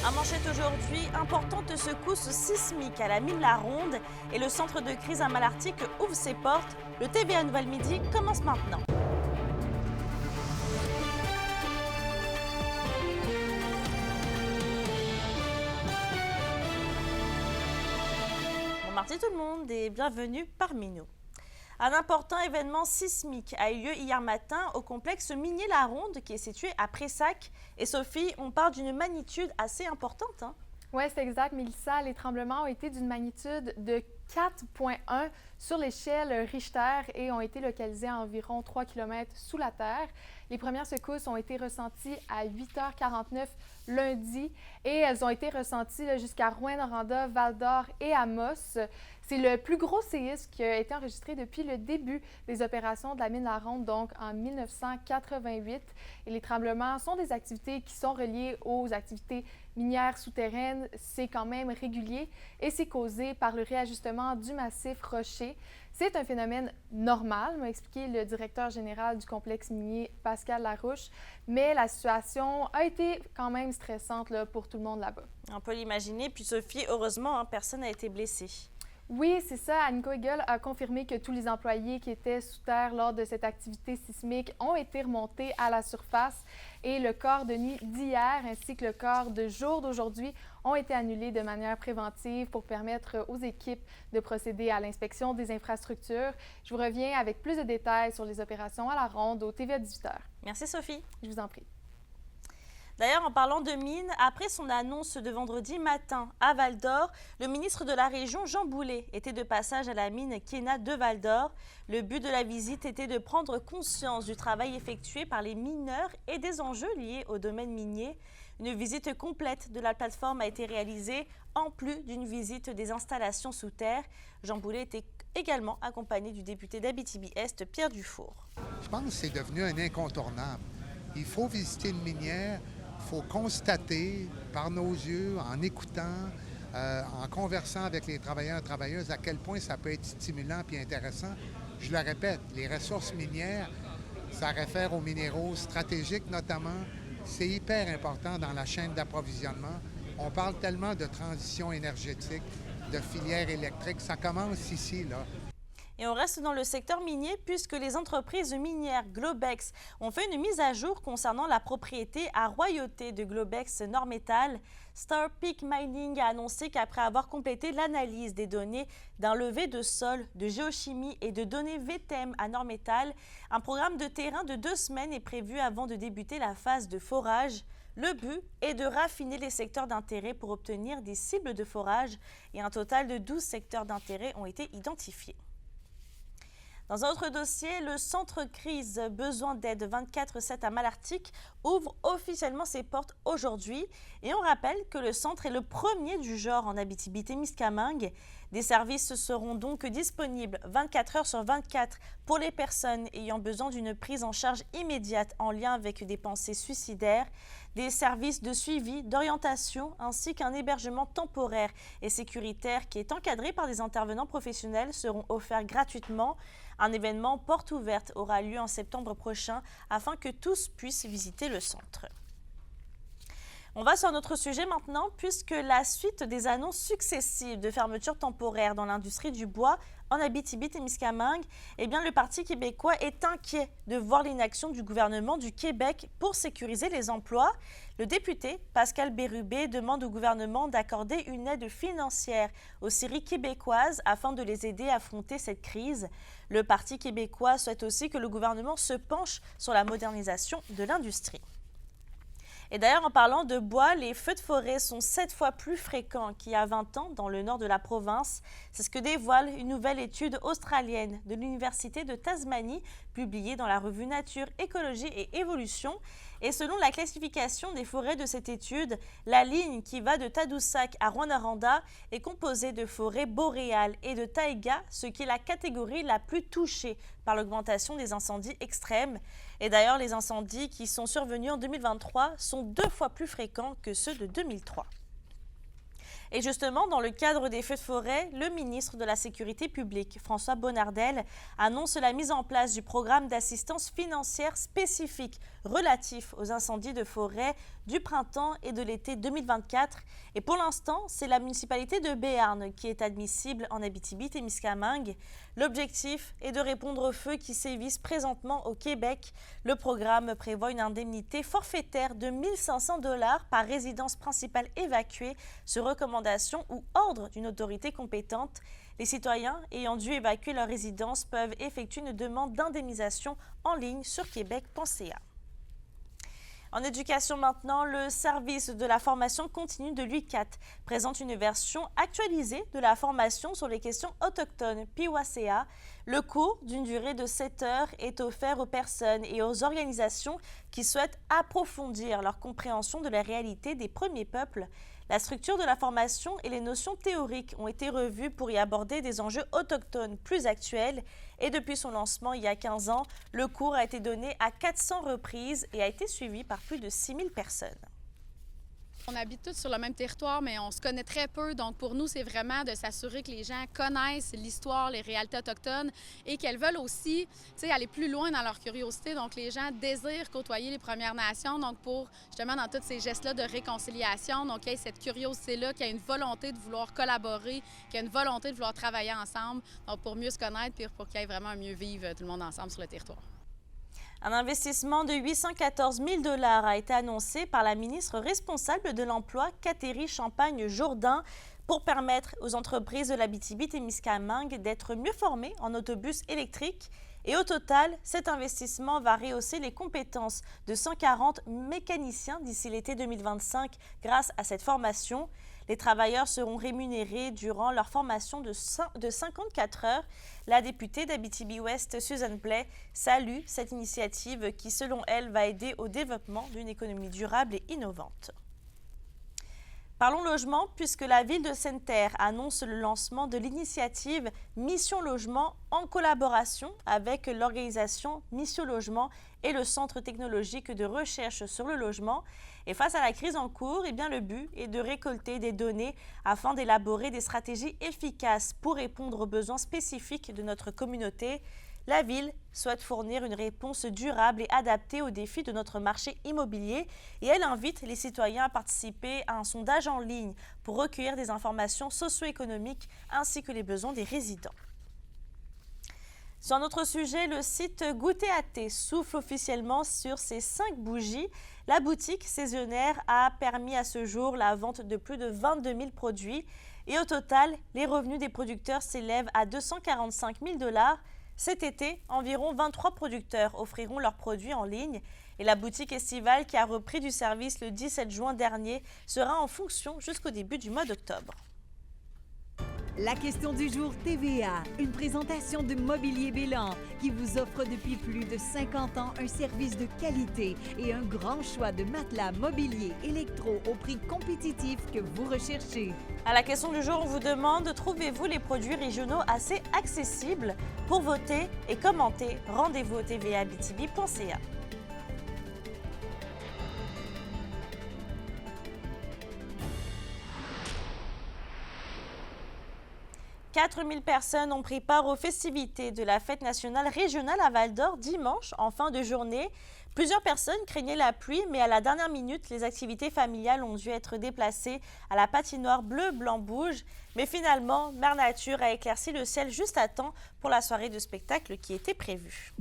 En manchette aujourd'hui, importante secousse sismique à la mine La Ronde et le centre de crise à Malartic ouvre ses portes. Le TVA Nouvelle Midi commence maintenant. Bon mardi tout le monde et bienvenue parmi nous. Un important événement sismique a eu lieu hier matin au complexe minier La Ronde qui est situé à Prayssac. Et Sophie, on parle d'une magnitude assez importante. Oui, c'est exact, Mélissa. Les tremblements ont été d'une magnitude de 4,1 sur l'échelle Richter et ont été localisés à environ 3 km sous la terre. Les premières secousses ont été ressenties à 8h49 lundi et elles ont été ressenties jusqu'à Rouyn-Noranda, Val-d'Or et Amos. C'est le plus gros séisme qui a été enregistré depuis le début des opérations de la mine La Ronde, donc en 1988. Et les tremblements sont des activités qui sont reliées aux activités minières souterraines. C'est quand même régulier et c'est causé par le réajustement du massif rocher. C'est un phénomène normal, m'a expliqué le directeur général du complexe minier, Pascal Larouche, mais la situation a été quand même stressante là, pour tout le monde là-bas. On peut l'imaginer. Puis Sophie, heureusement, personne n'a été blessé. Oui, c'est ça. Annico Hegel a confirmé que tous les employés qui étaient sous terre lors de cette activité sismique ont été remontés à la surface et le corps de nuit d'hier ainsi que le corps de jour d'aujourd'hui ont été annulés de manière préventive pour permettre aux équipes de procéder à l'inspection des infrastructures. Je vous reviens avec plus de détails sur les opérations à la ronde au TVA 18h. Merci Sophie. Je vous en prie. D'ailleurs, en parlant de mine, après son annonce de vendredi matin à Val-d'Or, le ministre de la région, Jean Boulet, était de passage à la mine Kena de Val-d'Or. Le but de la visite était de prendre conscience du travail effectué par les mineurs et des enjeux liés au domaine minier. Une visite complète de la plateforme a été réalisée, en plus d'une visite des installations sous terre. Jean Boulet était également accompagné du député d'Abitibi-Est, Pierre Dufour. Je pense que c'est devenu un incontournable. Il faut visiter une minière. Il faut constater par nos yeux, en écoutant, en conversant avec les travailleurs et travailleuses, à quel point ça peut être stimulant et intéressant. Je le répète, les ressources minières, ça réfère aux minéraux stratégiques notamment. C'est hyper important dans la chaîne d'approvisionnement. On parle tellement de transition énergétique, de filière électrique. Ça commence ici, là. Et on reste dans le secteur minier puisque les entreprises minières Globex ont fait une mise à jour concernant la propriété à royauté de Globex Nord-Métal. Star Peak Mining a annoncé qu'après avoir complété l'analyse des données d'un levé de sol, de géochimie et de données VTM à Nord-Métal, un programme de terrain de 2 semaines est prévu avant de débuter la phase de forage. Le but est de raffiner les secteurs d'intérêt pour obtenir des cibles de forage et un total de 12 secteurs d'intérêt ont été identifiés. Dans un autre dossier, le centre crise besoin d'aide 24/7 à Malartic ouvre officiellement ses portes aujourd'hui. Et on rappelle que le centre est le premier du genre en Abitibi-Témiscamingue. Des services seront donc disponibles 24 heures sur 24 pour les personnes ayant besoin d'une prise en charge immédiate en lien avec des pensées suicidaires. Des services de suivi, d'orientation ainsi qu'un hébergement temporaire et sécuritaire qui est encadré par des intervenants professionnels seront offerts gratuitement. Un événement porte ouverte aura lieu en septembre prochain afin que tous puissent visiter le centre. On va sur un autre sujet maintenant puisque la suite des annonces successives de fermeture temporaire dans l'industrie du bois en Abitibi-Témiscamingue, le Parti québécois est inquiet de voir l'inaction du gouvernement du Québec pour sécuriser les emplois. Le député Pascal Bérubé demande au gouvernement d'accorder une aide financière aux scieries québécoises afin de les aider à affronter cette crise. Le Parti québécois souhaite aussi que le gouvernement se penche sur la modernisation de l'industrie. Et d'ailleurs, en parlant de bois, les feux de forêt sont 7 fois plus fréquents qu'il y a 20 ans dans le nord de la province. C'est ce que dévoile une nouvelle étude australienne de l'Université de Tasmanie, publiée dans la revue Nature, Écologie et Évolution. Et selon la classification des forêts de cette étude, la ligne qui va de Tadoussac à Rouyn-Noranda est composée de forêts boréales et de taïga, ce qui est la catégorie la plus touchée par l'augmentation des incendies extrêmes. Et d'ailleurs, les incendies qui sont survenus en 2023 sont 2 fois plus fréquents que ceux de 2003. Et justement, dans le cadre des feux de forêt, le ministre de la Sécurité publique, François Bonnardel, annonce la mise en place du programme d'assistance financière spécifique relatif aux incendies de forêt du printemps et de l'été 2024. Et pour l'instant, c'est la municipalité de Béarn qui est admissible en Abitibi-Témiscamingue. L'objectif est de répondre aux feux qui sévissent présentement au Québec. Le programme prévoit une indemnité forfaitaire de 1 500 $ par résidence principale évacuée sur recommandation ou ordre d'une autorité compétente. Les citoyens ayant dû évacuer leur résidence peuvent effectuer une demande d'indemnisation en ligne sur québec.ca. En éducation maintenant, le service de la formation continue de l'UQAT présente une version actualisée de la formation sur les questions autochtones PIWACA. Le cours, d'une durée de 7 heures, est offert aux personnes et aux organisations qui souhaitent approfondir leur compréhension de la réalité des premiers peuples. La structure de la formation et les notions théoriques ont été revues pour y aborder des enjeux autochtones plus actuels. Et depuis son lancement il y a 15 ans, le cours a été donné à 400 reprises et a été suivi par plus de 6000 personnes. On habite tous sur le même territoire, mais on se connaît très peu. Donc, pour nous, c'est vraiment de s'assurer que les gens connaissent l'histoire, les réalités autochtones et qu'elles veulent aussi aller plus loin dans leur curiosité. Donc, les gens désirent côtoyer les Premières Nations. Donc, pour justement dans tous ces gestes-là de réconciliation, donc, qu'il y ait cette curiosité-là, qu'il y ait une volonté de vouloir collaborer, qu'il y ait une volonté de vouloir travailler ensemble, donc pour mieux se connaître puis pour qu'il y ait vraiment un mieux vivre tout le monde ensemble sur le territoire. Un investissement de 814 000 $ a été annoncé par la ministre responsable de l'Emploi, Catherine Champagne-Jourdain, pour permettre aux entreprises de l'Abitibi-Témiscamingue d'être mieux formées en autobus électriques. Et au total, cet investissement va rehausser les compétences de 140 mécaniciens d'ici l'été 2025 grâce à cette formation. Les travailleurs seront rémunérés durant leur formation de 54 heures. La députée d'Abitibi-Ouest, Susan Blais, salue cette initiative qui, selon elle, va aider au développement d'une économie durable et innovante. Parlons logement, puisque la ville de Sainte-Terre annonce le lancement de l'initiative Mission Logement en collaboration avec l'organisation Mission Logement et le Centre technologique de recherche sur le logement. Et face à la crise en cours, le but est de récolter des données afin d'élaborer des stratégies efficaces pour répondre aux besoins spécifiques de notre communauté. La Ville souhaite fournir une réponse durable et adaptée aux défis de notre marché immobilier et elle invite les citoyens à participer à un sondage en ligne pour recueillir des informations socio-économiques ainsi que les besoins des résidents. Sur un autre sujet, le site Goûter à thé souffle officiellement sur ses 5 bougies. La boutique saisonnière a permis à ce jour la vente de plus de 22 000 produits et au total, les revenus des producteurs s'élèvent à 245 000 $. Cet été, environ 23 producteurs offriront leurs produits en ligne et la boutique estivale qui a repris du service le 17 juin dernier sera en fonction jusqu'au début du mois d'octobre. La question du jour TVA, une présentation de Mobilier Bélan qui vous offre depuis plus de 50 ans un service de qualité et un grand choix de matelas mobilier électro au prix compétitif que vous recherchez. À la question du jour, on vous demande, trouvez-vous les produits régionaux assez accessibles? Pour voter et commenter, rendez-vous au tvaabitibi.ca. 4000 personnes ont pris part aux festivités de la fête nationale régionale à Val-d'Or dimanche en fin de journée. Plusieurs personnes craignaient la pluie, mais à la dernière minute, les activités familiales ont dû être déplacées à la patinoire bleu-blanc-rouge. Mais finalement, Mère Nature a éclairci le ciel juste à temps pour la soirée de spectacle qui était prévue.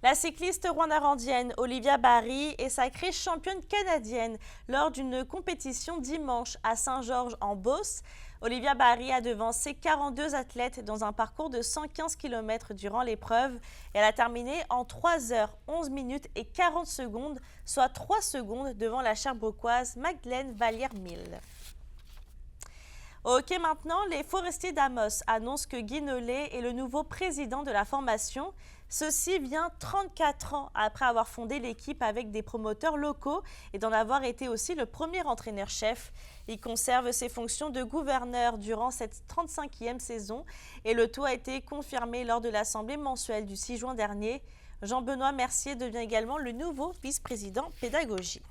La cycliste rwanda-randienne Olivia Barry est sacrée championne canadienne lors d'une compétition dimanche à Saint-Georges-en-Beauce. Olivia Barry a devancé 42 athlètes dans un parcours de 115 km durant l'épreuve. Elle a terminé en 3 heures 11 minutes et 40 secondes, soit 3 secondes devant la Sherbrookeoise Madeleine Vallière-Mille. Au hockey maintenant, les Forestiers d'Amos annoncent que Guy Nollet est le nouveau président de la formation. Ceci vient 34 ans après avoir fondé l'équipe avec des promoteurs locaux et d'en avoir été aussi le premier entraîneur-chef. Il conserve ses fonctions de gouverneur durant cette 35e saison et le tout a été confirmé lors de l'assemblée mensuelle du 6 juin dernier. Jean-Benoît Mercier devient également le nouveau vice-président pédagogie.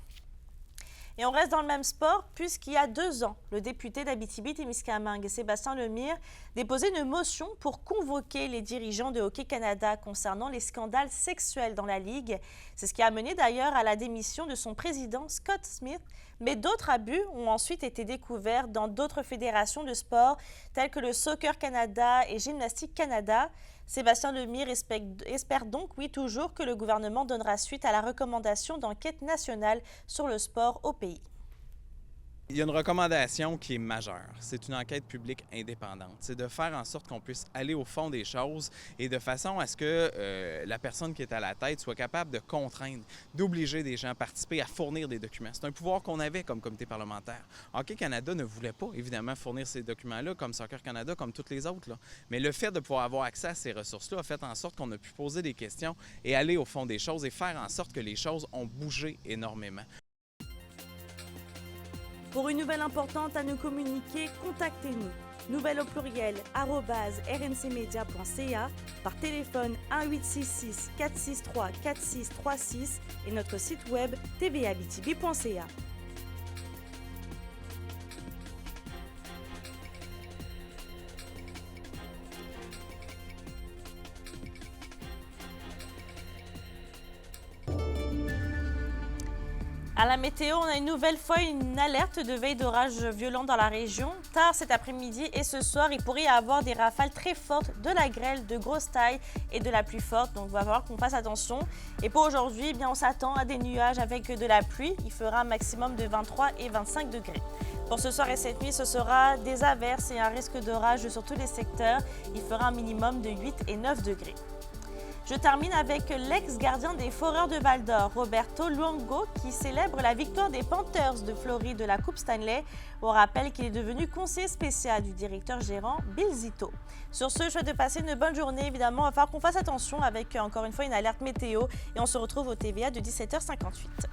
Et on reste dans le même sport puisqu'il y a 2 ans, le député d'Abitibi-Témiscamingue, Sébastien Lemire, déposait une motion pour convoquer les dirigeants de Hockey Canada concernant les scandales sexuels dans la Ligue. C'est ce qui a mené d'ailleurs à la démission de son président Scott Smith. Mais d'autres abus ont ensuite été découverts dans d'autres fédérations de sport telles que le Soccer Canada et Gymnastique Canada. Sébastien Lemire espère donc, oui, toujours que le gouvernement donnera suite à la recommandation d'enquête nationale sur le sport au pays. Il y a une recommandation qui est majeure. C'est une enquête publique indépendante. C'est de faire en sorte qu'on puisse aller au fond des choses et de façon à ce que la personne qui est à la tête soit capable de contraindre, d'obliger des gens à participer, à fournir des documents. C'est un pouvoir qu'on avait comme comité parlementaire. Hockey Canada ne voulait pas, évidemment, fournir ces documents-là comme Soccer Canada, comme toutes les autres, là. Mais le fait de pouvoir avoir accès à ces ressources-là a fait en sorte qu'on a pu poser des questions et aller au fond des choses et faire en sorte que les choses ont bougé énormément. Pour une nouvelle importante à nous communiquer, contactez-nous. Nouvelle au pluriel @rncmedia.ca, par téléphone 1-866 463 4636 et notre site web tvaabitibi.ca. À la météo, on a une nouvelle fois une alerte de veille d'orage violent dans la région. Tard cet après-midi et ce soir, il pourrait y avoir des rafales très fortes, de la grêle, de grosse taille et de la pluie forte. Donc, il va falloir qu'on fasse attention. Et pour aujourd'hui, eh bien, on s'attend à des nuages avec de la pluie. Il fera un maximum de 23 et 25 degrés. Pour ce soir et cette nuit, ce sera des averses et un risque d'orage sur tous les secteurs. Il fera un minimum de 8 et 9 degrés. Je termine avec l'ex-gardien des Foreurs de Val-d'Or, Roberto Luongo, qui célèbre la victoire des Panthers de Floride de la Coupe Stanley. On rappelle qu'il est devenu conseiller spécial du directeur gérant Bill Zito. Sur ce, je souhaite de passer une bonne journée. Évidemment, il va falloir qu'on fasse attention avec, encore une fois, une alerte météo. Et on se retrouve au TVA de 17h58.